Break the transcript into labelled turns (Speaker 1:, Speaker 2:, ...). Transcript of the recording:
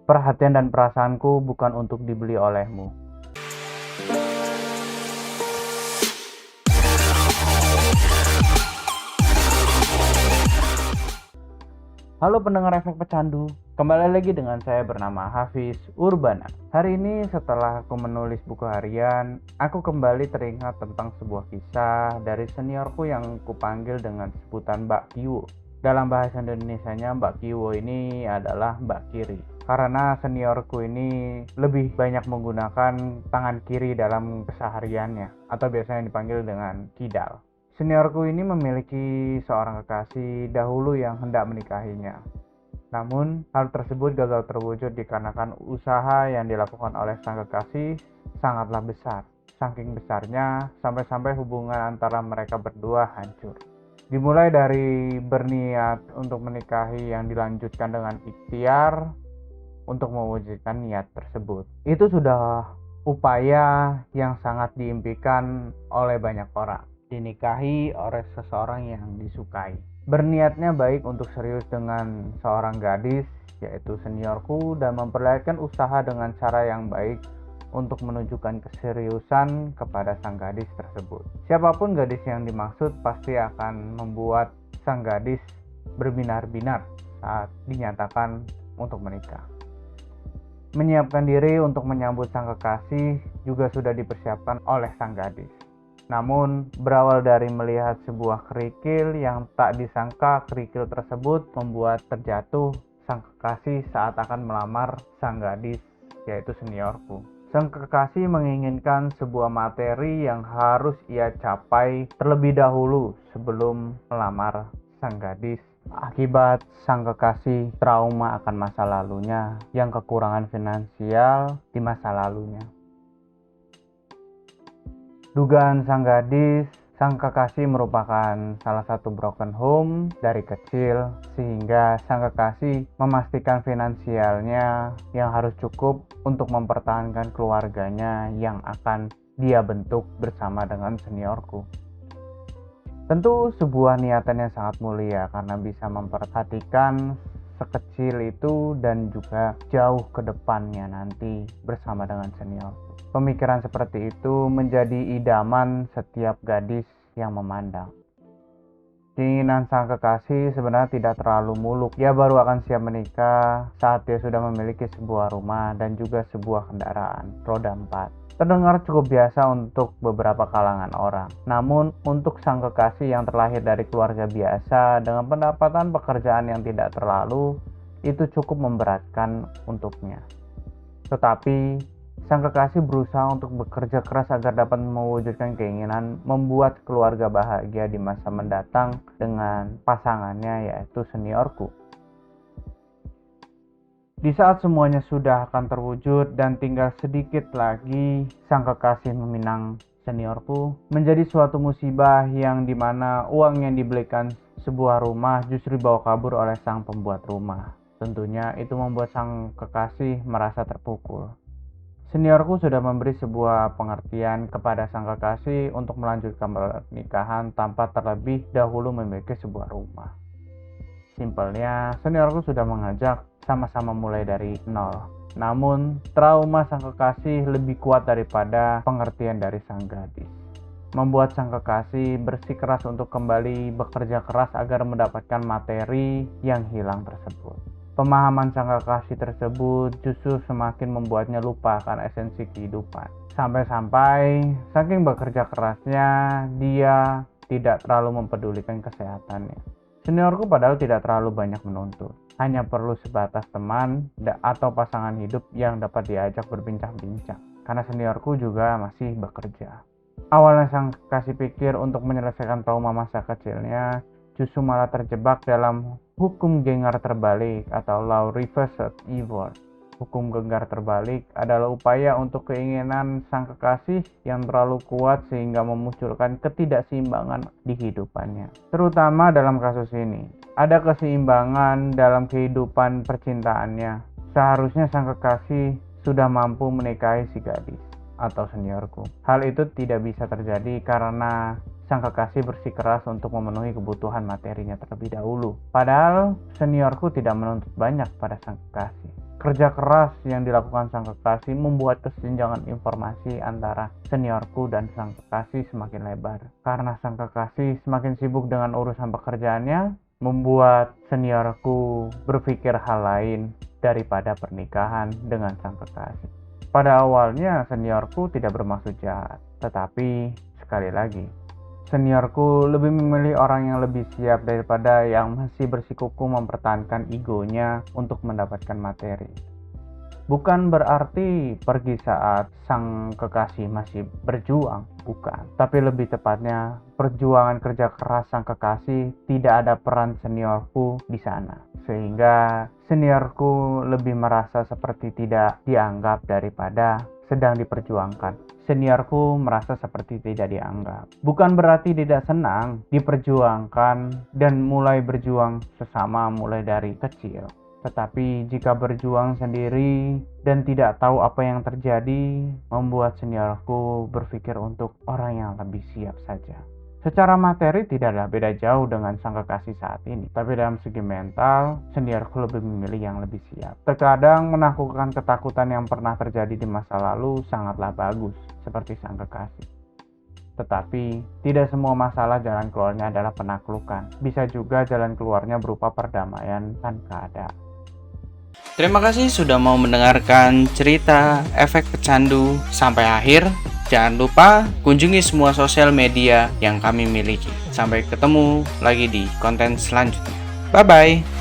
Speaker 1: Perhatian dan perasaanku bukan untuk dibeli olehmu. Halo pendengar efek pecandu, kembali lagi dengan saya bernama Hafiz Urbana. Hari ini setelah aku menulis buku harian, aku kembali teringat tentang sebuah kisah dari seniorku yang kupanggil dengan sebutan Mbak Kiwo. Dalam bahasa Indonesianya Mbak Kiwo ini adalah Mbak Kiri. Karena seniorku ini lebih banyak menggunakan tangan kiri dalam kesehariannya, atau biasanya dipanggil dengan kidal. Seniorku ini memiliki seorang kekasih dahulu yang hendak menikahinya. Namun, hal tersebut gagal terwujud dikarenakan usaha yang dilakukan oleh sang kekasih sangatlah besar. Saking besarnya, sampai-sampai hubungan antara mereka berdua hancur. Dimulai dari berniat untuk menikahi yang dilanjutkan dengan ikhtiar untuk mewujudkan niat tersebut. Itu sudah upaya yang sangat diimpikan oleh banyak orang. Dinikahi oleh seseorang yang disukai. Berniatnya baik untuk serius dengan seorang gadis, yaitu seniorku, dan memperlihatkan usaha dengan cara yang baik untuk menunjukkan keseriusan kepada sang gadis tersebut. Siapapun gadis yang dimaksud pasti akan membuat sang gadis berbinar-binar saat dinyatakan untuk menikah. Menyiapkan diri untuk menyambut sang kekasih juga sudah dipersiapkan oleh sang gadis. Namun, berawal dari melihat sebuah kerikil yang tak disangka kerikil tersebut membuat terjatuh sang kekasih saat akan melamar sang gadis, yaitu seniorku. Sang kekasih menginginkan sebuah materi yang harus ia capai terlebih dahulu sebelum melamar sang gadis. Akibat sang kekasih trauma akan masa lalunya yang kekurangan finansial di masa lalunya. Dugaan sang gadis, sang kekasih merupakan salah satu broken home dari kecil, sehingga sang kekasih memastikan finansialnya yang harus cukup untuk mempertahankan keluarganya yang akan dia bentuk bersama dengan seniorku. Tentu sebuah niatan yang sangat mulia karena bisa memperhatikan sekecil itu dan juga jauh ke depannya nanti bersama dengan senior. Pemikiran seperti itu menjadi idaman setiap gadis yang memandang. Keinginan sang kekasih sebenarnya tidak terlalu muluk. Ia baru akan siap menikah saat dia sudah memiliki sebuah rumah dan juga sebuah kendaraan roda 4. Terdengar cukup biasa untuk beberapa kalangan orang. Namun untuk sang kekasih yang terlahir dari keluarga biasa dengan pendapatan pekerjaan yang tidak terlalu, itu cukup memberatkan untuknya. Tetapi sang kekasih berusaha untuk bekerja keras agar dapat mewujudkan keinginan membuat keluarga bahagia di masa mendatang dengan pasangannya, yaitu seniorku. Di saat semuanya sudah akan terwujud dan tinggal sedikit lagi sang kekasih meminang seniorku, menjadi suatu musibah yang dimana uang yang dibelikan sebuah rumah justru dibawa kabur oleh sang pembuat rumah. Tentunya itu membuat sang kekasih merasa terpukul. Seniorku sudah memberi sebuah pengertian kepada sang kekasih untuk melanjutkan pernikahan tanpa terlebih dahulu memiliki sebuah rumah. Simpelnya, seniorku sudah mengajak sama-sama mulai dari nol. Namun, trauma sang kekasih lebih kuat daripada pengertian dari sang gadis. Membuat sang kekasih bersikeras untuk kembali bekerja keras agar mendapatkan materi yang hilang tersebut. Pemahaman sang kekasih tersebut justru semakin membuatnya lupa akan esensi kehidupan. Sampai-sampai, saking bekerja kerasnya, dia tidak terlalu mempedulikan kesehatannya. Seniorku padahal tidak terlalu banyak menuntut. Hanya perlu sebatas teman atau pasangan hidup yang dapat diajak berbincang-bincang. Karena seniorku juga masih bekerja. Awalnya sang kekasih pikir untuk menyelesaikan trauma masa kecilnya, justru malah terjebak dalam hukum Genggar terbalik atau law reversed evil. Hukum Genggar terbalik adalah upaya untuk keinginan sang kekasih yang terlalu kuat sehingga memunculkan ketidakseimbangan di kehidupannya. Terutama dalam kasus ini, ada keseimbangan dalam kehidupan percintaannya. Seharusnya sang kekasih sudah mampu menikahi si gadis atau seniorku. Hal itu tidak bisa terjadi karena sang kekasih bersikeras untuk memenuhi kebutuhan materinya terlebih dahulu. Padahal seniorku tidak menuntut banyak pada sang kekasih. Kerja keras yang dilakukan sang kekasih membuat kesenjangan informasi antara seniorku dan sang kekasih semakin lebar. Karena sang kekasih semakin sibuk dengan urusan pekerjaannya, membuat seniorku berpikir hal lain daripada pernikahan dengan sang kekasih. Pada awalnya seniorku tidak bermaksud jahat, tetapi sekali lagi, seniorku lebih memilih orang yang lebih siap daripada yang masih bersikukuh mempertahankan egonya untuk mendapatkan materi. Bukan berarti pergi saat sang kekasih masih berjuang, bukan. Tapi lebih tepatnya, perjuangan kerja keras sang kekasih tidak ada peran seniorku di sana. Sehingga seniorku lebih merasa seperti tidak dianggap daripada sedang diperjuangkan. Seniorku merasa seperti tidak dianggap. Bukan berarti tidak senang diperjuangkan dan mulai berjuang sesama mulai dari kecil. Tetapi jika berjuang sendiri dan tidak tahu apa yang terjadi, membuat seniorku berpikir untuk orang yang lebih siap saja. Secara materi tidaklah beda jauh dengan sang kekasih saat ini, tapi dalam segi mental, seniorku lebih memilih yang lebih siap. Terkadang menaklukkan ketakutan yang pernah terjadi di masa lalu sangatlah bagus, seperti sang kekasih. Tetapi, tidak semua masalah jalan keluarnya adalah penaklukan. Bisa juga jalan keluarnya berupa perdamaian dan keadaan.
Speaker 2: Terima kasih sudah mau mendengarkan cerita Efek Pecandu sampai akhir. Jangan lupa kunjungi semua sosial media yang kami miliki. Sampai ketemu lagi di konten selanjutnya. Bye-bye.